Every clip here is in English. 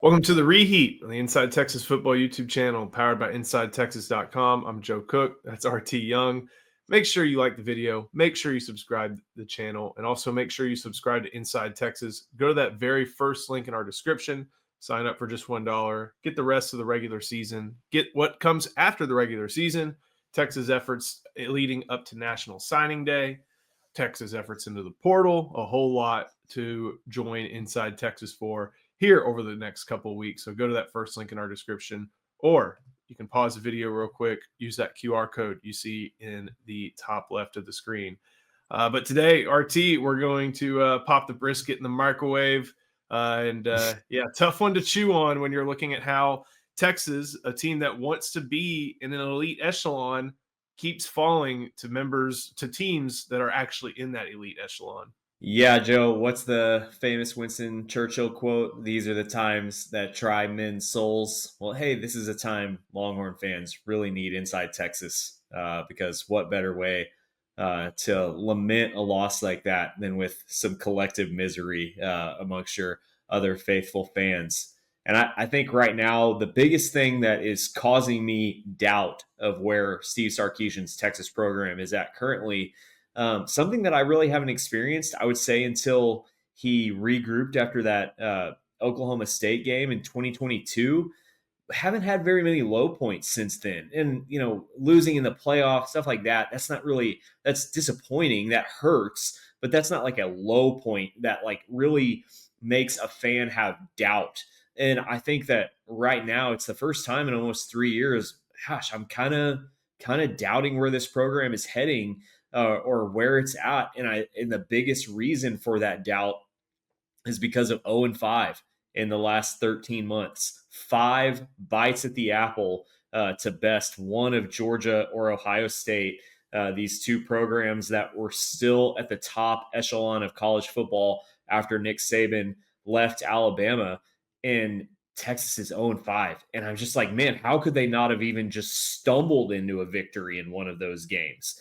Welcome to the Reheat on the Inside Texas Football YouTube channel, powered by InsideTexas.com. I'm Joe Cook. That's RT Young. Make sure you like the video. Make sure you subscribe to the channel. And also make sure you subscribe to Inside Texas. Go to that very first link in our description. Sign up for just $1. Get the rest of the regular season. Get what comes after the regular season. Texas efforts leading up to National Signing Day. Texas efforts into the portal. A whole lot to join Inside Texas for here over the next couple of weeks. So go to that first link in our description, or you can pause the video real quick, use that QR code you see in the top left of the screen. But today, RT, we're going to pop the brisket in the microwave. Yeah, tough one to chew on when you're looking at how Texas, a team that wants to be in an elite echelon, keeps falling to teams that are actually in that elite echelon. Yeah, Joe, what's the famous Winston Churchill quote? These are the times that try men's souls. Well, hey, this is a time Longhorn fans really need Inside Texas because what better way to lament a loss like that than with some collective misery amongst your other faithful fans? And I think right now, the biggest thing that is causing me doubt of where Steve Sarkisian's Texas program is at currently, something that I really haven't experienced, I would say, until he regrouped after that Oklahoma State game in 2022. Haven't had very many low points since then. And, losing in the playoff, stuff like that, that's disappointing. That hurts, but that's not like a low point that like really makes a fan have doubt. And I think that right now it's the first time in almost 3 years. Gosh, I'm kind of doubting where this program is heading or where it's at. And the biggest reason for that doubt is because of 0-5 in the last 13 months. 5 bites at the apple to best one of Georgia or Ohio State. These two programs that were still at the top echelon of college football after Nick Saban left Alabama. And Texas is 0-5. And I'm just like, man, how could they not have even just stumbled into a victory in one of those games?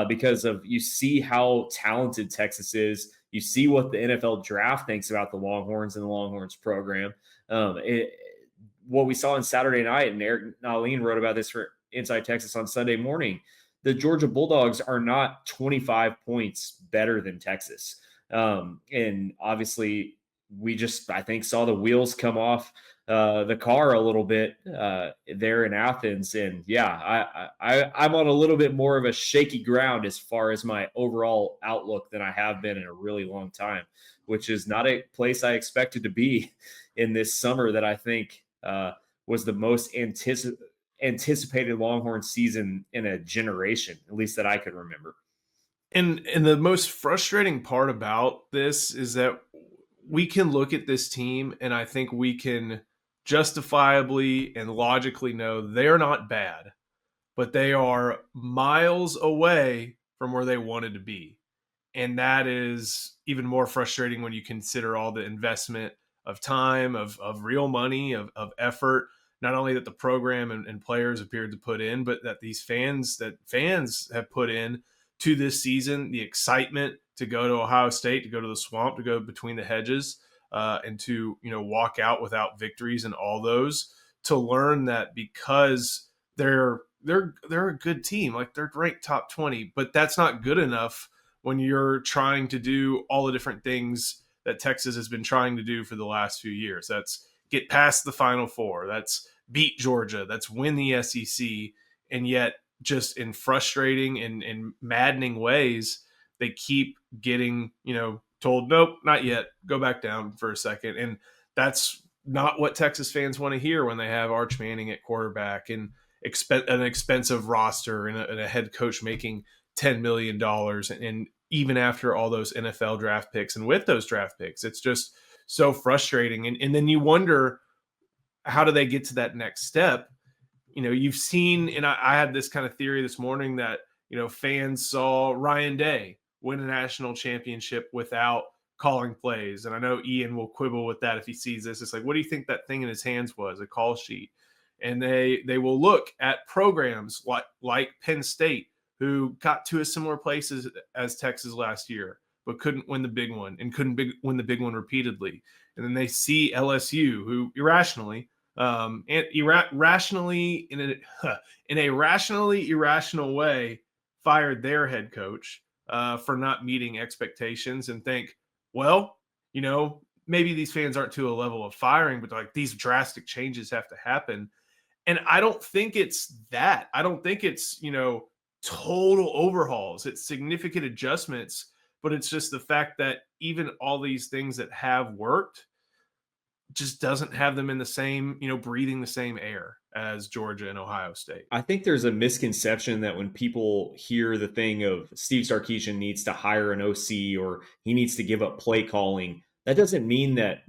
Because you see how talented Texas is. You see what the NFL draft thinks about the Longhorns and the Longhorns program. What we saw on Saturday night, and Eric Nahlin wrote about this for Inside Texas on Sunday morning, the Georgia Bulldogs are not 25 points better than Texas. And obviously, I think, saw the wheels come off the car a little bit there in Athens. And yeah, I'm on a little bit more of a shaky ground as far as my overall outlook than I have been in a really long time, which is not a place I expected to be in this summer that I think was the most anticipated Longhorn season in a generation, at least that I could remember. And the most frustrating part about this is that we can look at this team and I think we can justifiably and logically know they're not bad, but they are miles away from where they wanted to be. And that is even more frustrating when you consider all the investment of time, of real money, of effort, not only that the program and players appeared to put in, but that fans have put in to this season, the excitement to go to Ohio State, to go to the swamp, to go between the hedges, and to walk out without victories and all those. To learn that because they're a good team, like they're ranked top 20, but that's not good enough when you're trying to do all the different things that Texas has been trying to do for the last few years. That's get past the Final Four. That's beat Georgia. That's win the SEC, and yet just in frustrating and maddening ways, they keep getting, told, nope, not yet. Go back down for a second. And that's not what Texas fans want to hear when they have Arch Manning at quarterback and an expensive roster and a head coach making $10 million. And even after all those NFL draft picks and with those draft picks, it's just so frustrating. And then you wonder, how do they get to that next step? You've seen, and I had this kind of theory this morning that, fans saw Ryan Day win a national championship without calling plays. And I know Ian will quibble with that if he sees this. It's like, what do you think that thing in his hands was? A call sheet. And they will look at programs like Penn State, who got to a similar place as Texas last year, but couldn't win the big one and couldn't win the big one repeatedly. and then they see LSU, who irrationally, rationally in a in a rationally irrational way, fired their head coach for not meeting expectations, and think, well, maybe these fans aren't to a level of firing, but like these drastic changes have to happen. And I don't think it's that. I don't think it's, total overhauls. It's significant adjustments, but it's just the fact that even all these things that have worked just doesn't have them in the same, breathing the same air as Georgia and Ohio State. I think there's a misconception that when people hear the thing of Steve Sarkisian needs to hire an OC or he needs to give up play calling, that doesn't mean that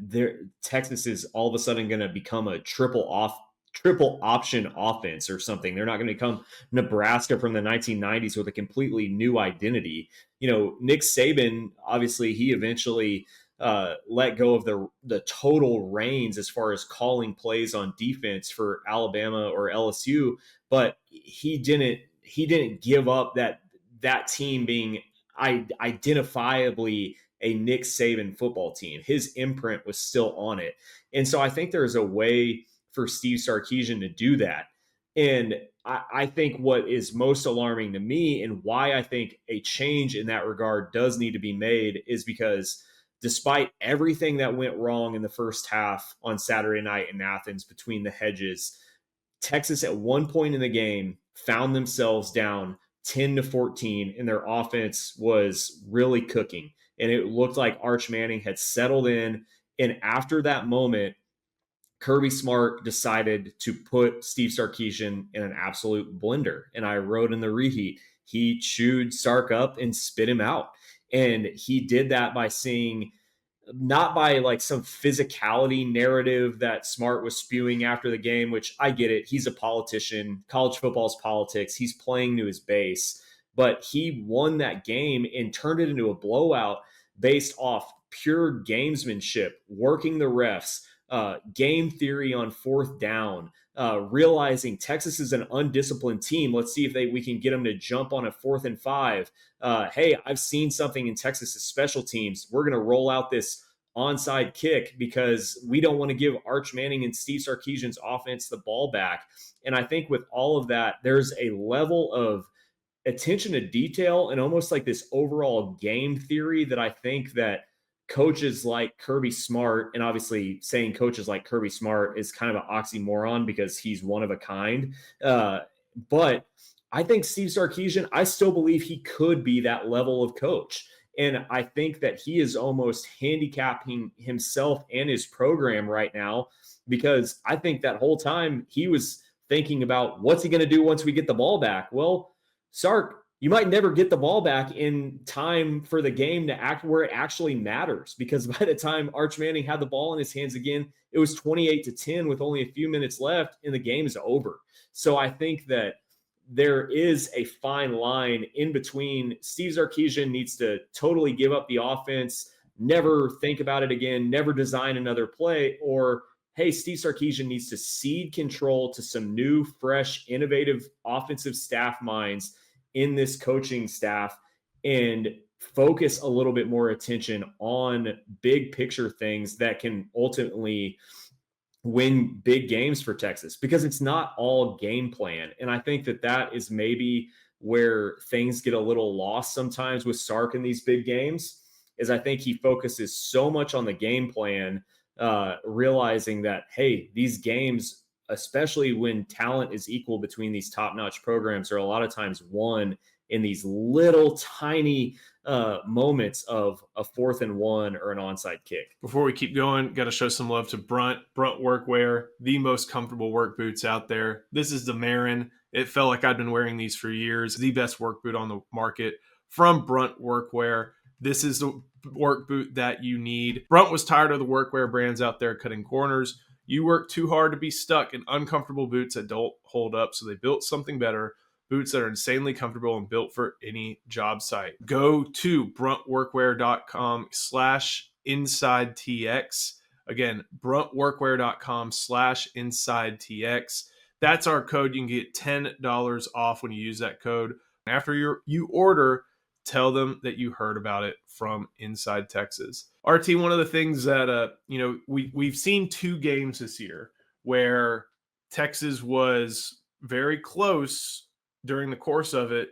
Texas is all of a sudden going to become a triple option offense or something. They're not going to become Nebraska from the 1990s with a completely new identity. Nick Saban, obviously, he eventually let go of the total reins as far as calling plays on defense for Alabama or LSU, but he didn't give up that team being identifiably a Nick Saban football team. His imprint was still on it, and so I think there's a way for Steve Sarkisian to do that. And I think what is most alarming to me and why I think a change in that regard does need to be made is because despite everything that went wrong in the first half on Saturday night in Athens between the hedges, Texas at one point in the game found themselves down 10-14, and their offense was really cooking. And it looked like Arch Manning had settled in. And after that moment, Kirby Smart decided to put Steve Sarkisian in an absolute blender. And I wrote in the reheat, he chewed Sark up and spit him out. And he did that by seeing, not by like some physicality narrative that Smart was spewing after the game, which I get it. He's a politician. College football's politics. He's playing to his base. But he won that game and turned it into a blowout based off pure gamesmanship, working the refs, game theory on fourth down, realizing Texas is an undisciplined team. Let's see if we can get them to jump on a 4th and 5. Hey, I've seen something in Texas's special teams. We're going to roll out this onside kick because we don't want to give Arch Manning and Steve Sarkisian's offense the ball back. And I think with all of that, there's a level of attention to detail and almost like this overall game theory that I think that coaches like Kirby Smart, and obviously saying coaches like Kirby Smart is kind of an oxymoron because he's one of a kind. But I think Steve Sarkisian, I still believe he could be that level of coach. And I think that he is almost handicapping himself and his program right now because I think that whole time he was thinking about what's he going to do once we get the ball back. Well, Sark, you might never get the ball back in time for the game to act where it actually matters because by the time Arch Manning had the ball in his hands again, it was 28-10 with only a few minutes left and the game is over. So I think that there is a fine line in between. Steve Sarkisian needs to totally give up the offense, never think about it again, never design another play, or hey, Steve Sarkisian needs to cede control to some new, fresh, innovative offensive staff minds in this coaching staff and focus a little bit more attention on big picture things that can ultimately win big games for Texas because it's not all game plan. And I think that is maybe where things get a little lost sometimes with Sark in these big games is I think he focuses so much on the game plan, realizing that, hey, these games, especially when talent is equal between these top-notch programs, are a lot of times won in these little tiny moments of a 4th and 1 or an onside kick. Before we keep going, got to show some love to Brunt Workwear, the most comfortable work boots out there. This is the Marin. It felt like I'd been wearing these for years. The best work boot on the market from Brunt Workwear. This is the work boot that you need. Brunt was tired of the workwear brands out there cutting corners. You work too hard to be stuck in uncomfortable boots that don't hold up, so they built something better. Boots that are insanely comfortable and built for any job site. Go to bruntworkwear.com/InsideTX. Again, bruntworkwear.com/InsideTX. That's our code. You can get $10 off when you use that code. After you order tell them that you heard about it from inside Texas. RT, one of the things that we've seen two games this year where Texas was very close during the course of it,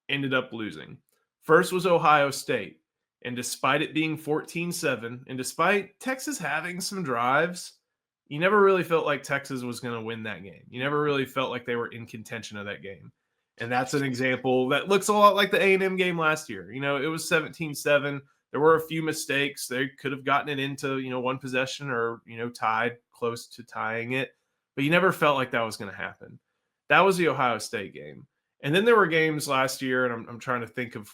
ended up losing. First was Ohio State. And despite it being 14-7, and despite Texas having some drives, you never really felt like Texas was going to win that game. You never really felt like they were in contention of that game. And that's an example that looks a lot like the A&M game last year. It was 17-7. There were a few mistakes. They could have gotten it into, one possession or, tied close to tying it. But you never felt like that was going to happen. That was the Ohio State game. And then there were games last year, and I'm trying to think of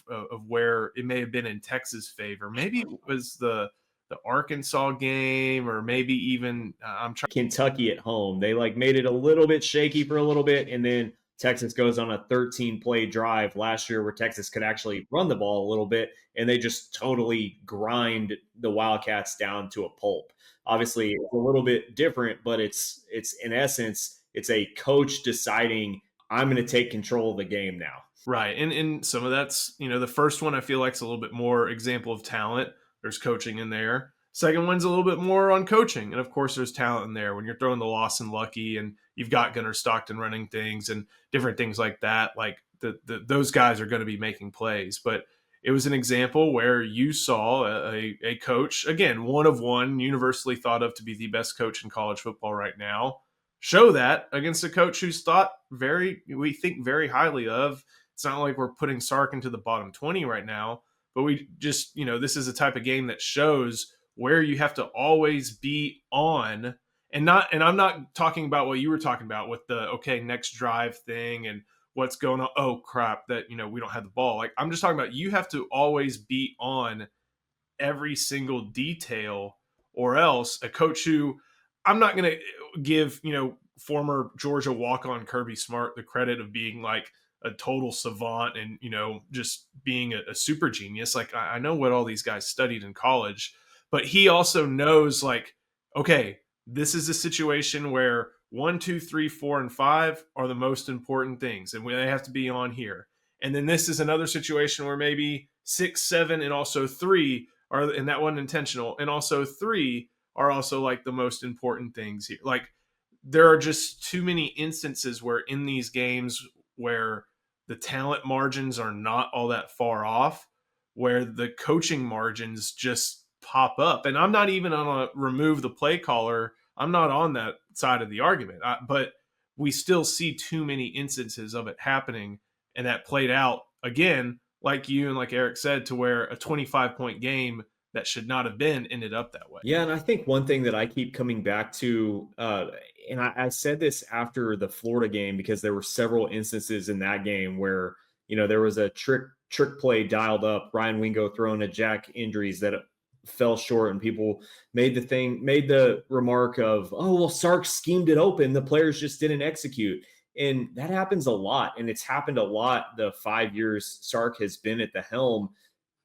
where it may have been in Texas' favor. Maybe it was the Arkansas game, or maybe even I'm trying. Kentucky at home. They like made it a little bit shaky for a little bit, and then Texas goes on a 13 play drive last year where Texas could actually run the ball a little bit, and they just totally grind the Wildcats down to a pulp. Obviously, it's a little bit different, but it's in essence, it's a coach deciding I'm going to take control of the game now. Right. And some of that's, the first one I feel like is a little bit more example of talent. There's coaching in there. Second one's a little bit more on coaching. And of course, there's talent in there when you're throwing the Lawson Lucky and you've got Gunnar Stockton running things and different things like that. Like those guys are going to be making plays. But it was an example where you saw a coach, again, one of one, universally thought of to be the best coach in college football right now, show that against a coach who's thought we think very highly of. It's not like we're putting Sark into the bottom 20 right now, but we just, this is a type of game that shows where you have to always be on and I'm not talking about what you were talking about with the, okay, next drive thing and what's going on. Oh crap, that, we don't have the ball. Like, I'm just talking about, you have to always be on every single detail, or else a coach who, I'm not going to give, former Georgia walk-on Kirby Smart the credit of being like a total savant and, just being a super genius. Like, I know what all these guys studied in college, but he also knows, like, okay, this is a situation where 1, 2, 3, 4, and 5 are the most important things, and they have to be on here. And then this is another situation where maybe 6, 7, and also 3 are, and that wasn't intentional, and also 3 are also like the most important things here. Like, there are just too many instances where in these games where the talent margins are not all that far off, where the coaching margins just pop up. And I'm not even on a remove the play caller. I'm not on that side of the argument, but we still see too many instances of it happening. And that played out again, like you and like Eric said, to where a 25-point game that should not have been ended up that way. Yeah, and I think one thing that I keep coming back to, and I said this after the Florida game because there were several instances in that game where there was a trick play dialed up, Ryan Wingo throwing a Jack Injuries that fell short, and people made the remark of, oh well, Sark schemed it open, the players just didn't execute. And that happens a lot, and it's happened a lot the 5 years Sark has been at the helm.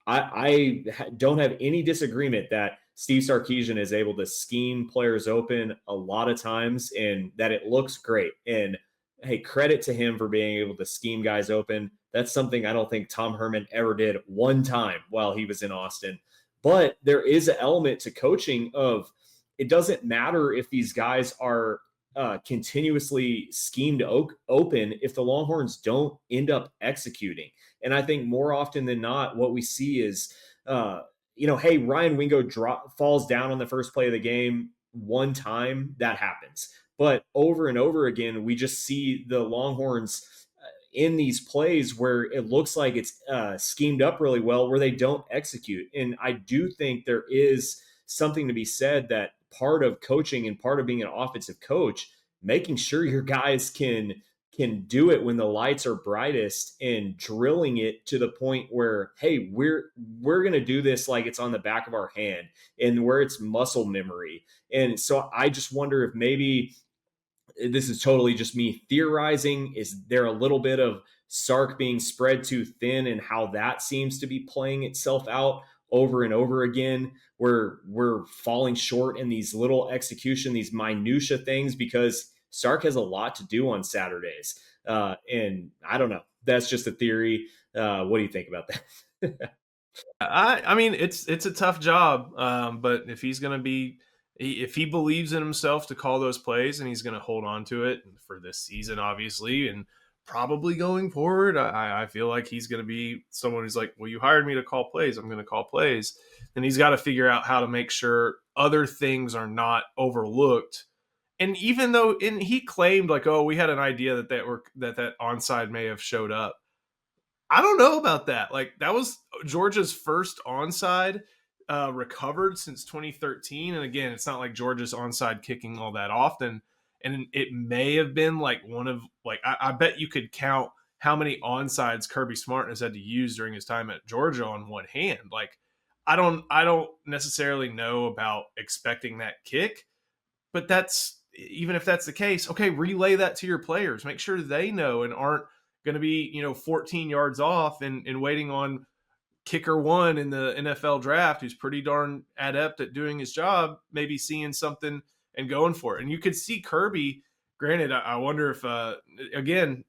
I don't have any disagreement that Steve Sarkisian is able to scheme players open a lot of times and that it looks great. And hey, credit to him for being able to scheme guys open. That's something I don't think Tom Herman ever did one time while he was in Austin. But there is an element to coaching of, it doesn't matter if these guys are continuously schemed open if the Longhorns don't end up executing. And I think more often than not, what we see is, hey, Ryan Wingo falls down on the first play of the game one time, that happens. But over and over again, we just see the Longhorns in these plays where it looks like it's schemed up really well, where they don't execute. And I do think there is something to be said that part of coaching and part of being an offensive coach, making sure your guys can do it when the lights are brightest and drilling it to the point where, hey, we're going to do this like it's on the back of our hand and where it's muscle memory. And so I just wonder if maybe this is totally just me theorizing. Is there a little bit of Sark being spread too thin and how that seems to be playing itself out over and over again, where we're falling short in these little execution, these minutia things, because Sark has a lot to do on Saturdays. And I don't know. That's just a theory. What do you think about that? I mean, it's a tough job, but if he's going to be, if he believes in himself to call those plays, and he's going to hold on to it for this season, obviously, and probably going forward, I feel like he's going to be someone who's like, well, you hired me to call plays, I'm going to call plays, and he's got to figure out how to make sure other things are not overlooked. And even though, and he claimed like, oh, we had an idea that onside may have showed up. I don't know about that. Like that was Georgia's first onside recovered since 2013, and again, it's not like Georgia's onside kicking all that often. And it may have been like one of like I bet you could count how many onsides Kirby Smart has had to use during his time at Georgia on one hand. Like I don't necessarily know about expecting that kick, but that's even if that's the case, okay, relay that to your players. Make sure they know and aren't going to be, 14 yards off and waiting on kicker one in the NFL draft, who's pretty darn adept at doing his job, maybe seeing something and going for it. And you could see Kirby. Granted, I wonder if, again,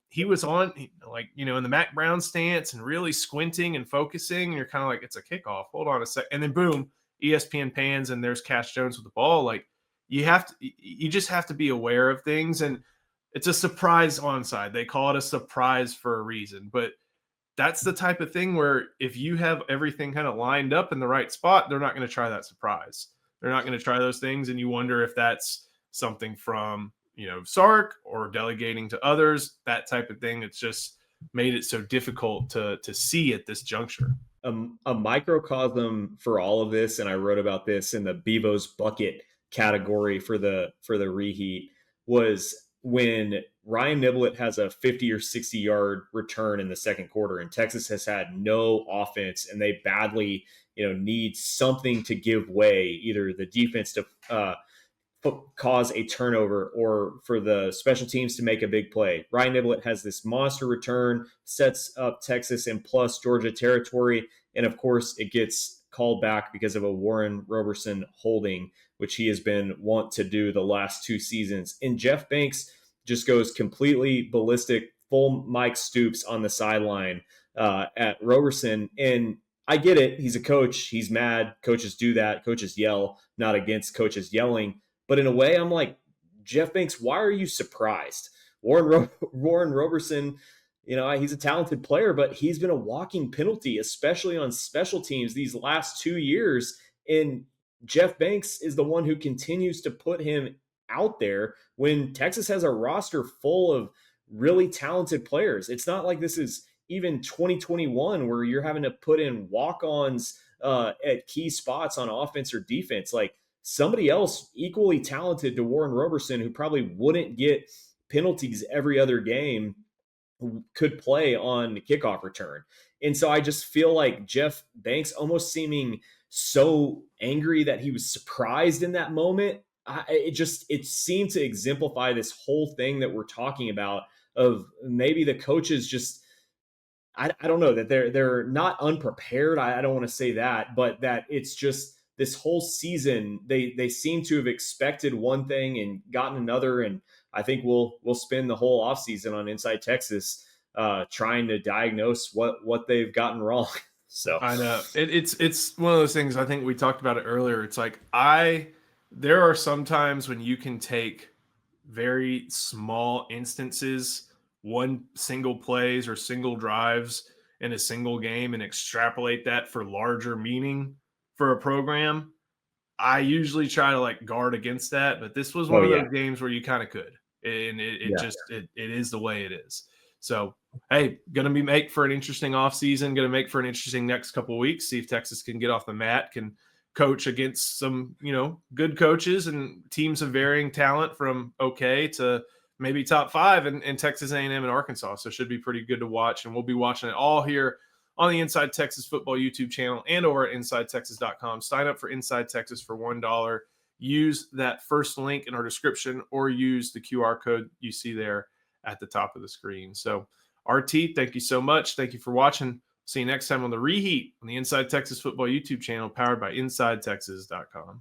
he was on like, in the Mac Brown stance and really squinting and focusing. And you're kind of like, it's a kickoff. Hold on a sec. And then boom, ESPN pans and there's Cash Jones with the ball. Like you just have to be aware of things. And it's a surprise onside. They call it a surprise for a reason. But that's the type of thing where if you have everything kind of lined up in the right spot, they're not going to try that surprise. They're not going to try those things. And you wonder if that's something from, Sark or delegating to others, that type of thing. It's just made it so difficult to see at this juncture. A microcosm for all of this, and I wrote about this in the Bevo's bucket category for the reheat, was when Ryan Niblett has a 50 or 60-yard return in the second quarter, and Texas has had no offense, and they badly, need something to give way, either the defense to cause a turnover or for the special teams to make a big play. Ryan Niblett has this monster return, sets up Texas in plus Georgia territory, and of course it gets called back because of a Warren Roberson holding, which he has been wont to do the last two seasons. And Jeff Banks just goes completely ballistic, full Mike Stoops on the sideline at Roberson. And I get it. He's a coach. He's mad. Coaches do that. Coaches yell, not against coaches yelling. But in a way, I'm like, Jeff Banks, why are you surprised? Warren Roberson, he's a talented player, but he's been a walking penalty, especially on special teams these last 2 years. And Jeff Banks is the one who continues to put him out there when Texas has a roster full of really talented players. It's not like this is even 2021 where you're having to put in walk-ons at key spots on offense or defense. Like, somebody else equally talented to Warren Roberson, who probably wouldn't get penalties every other game, could play on kickoff return. And so I just feel like Jeff Banks almost seeming so angry that he was surprised in that moment. It seemed to exemplify this whole thing that we're talking about, of maybe the coaches just, I don't know, that they're not unprepared. I don't want to say that, but that it's just this whole season they seem to have expected one thing and gotten another. And I think we'll spend the whole offseason on Inside Texas trying to diagnose what they've gotten wrong. So I know it's one of those things. I think we talked about it earlier. It's like there are some times when you can take very small instances, one single plays or single drives in a single game, and extrapolate that for larger meaning for a program. I usually try to like guard against that, but this was oh one of yeah, those games where you kind of could, and it yeah. just it is the way it is. So hey, gonna be make for an interesting offseason, gonna make for an interesting next couple of weeks. See if Texas can get off the mat, can coach against some good coaches and teams of varying talent from okay to maybe top five in Texas A&M and Arkansas. So should be pretty good to watch, and we'll be watching it all here on the Inside Texas Football YouTube channel and over at InsideTexas.com. Sign up for Inside Texas for $1. Use that first link in our description or use the QR code you see there at the top of the screen. So, RT, thank you so much. Thank you for watching. See you next time on the Reheat on the Inside Texas Football YouTube channel powered by InsideTexas.com.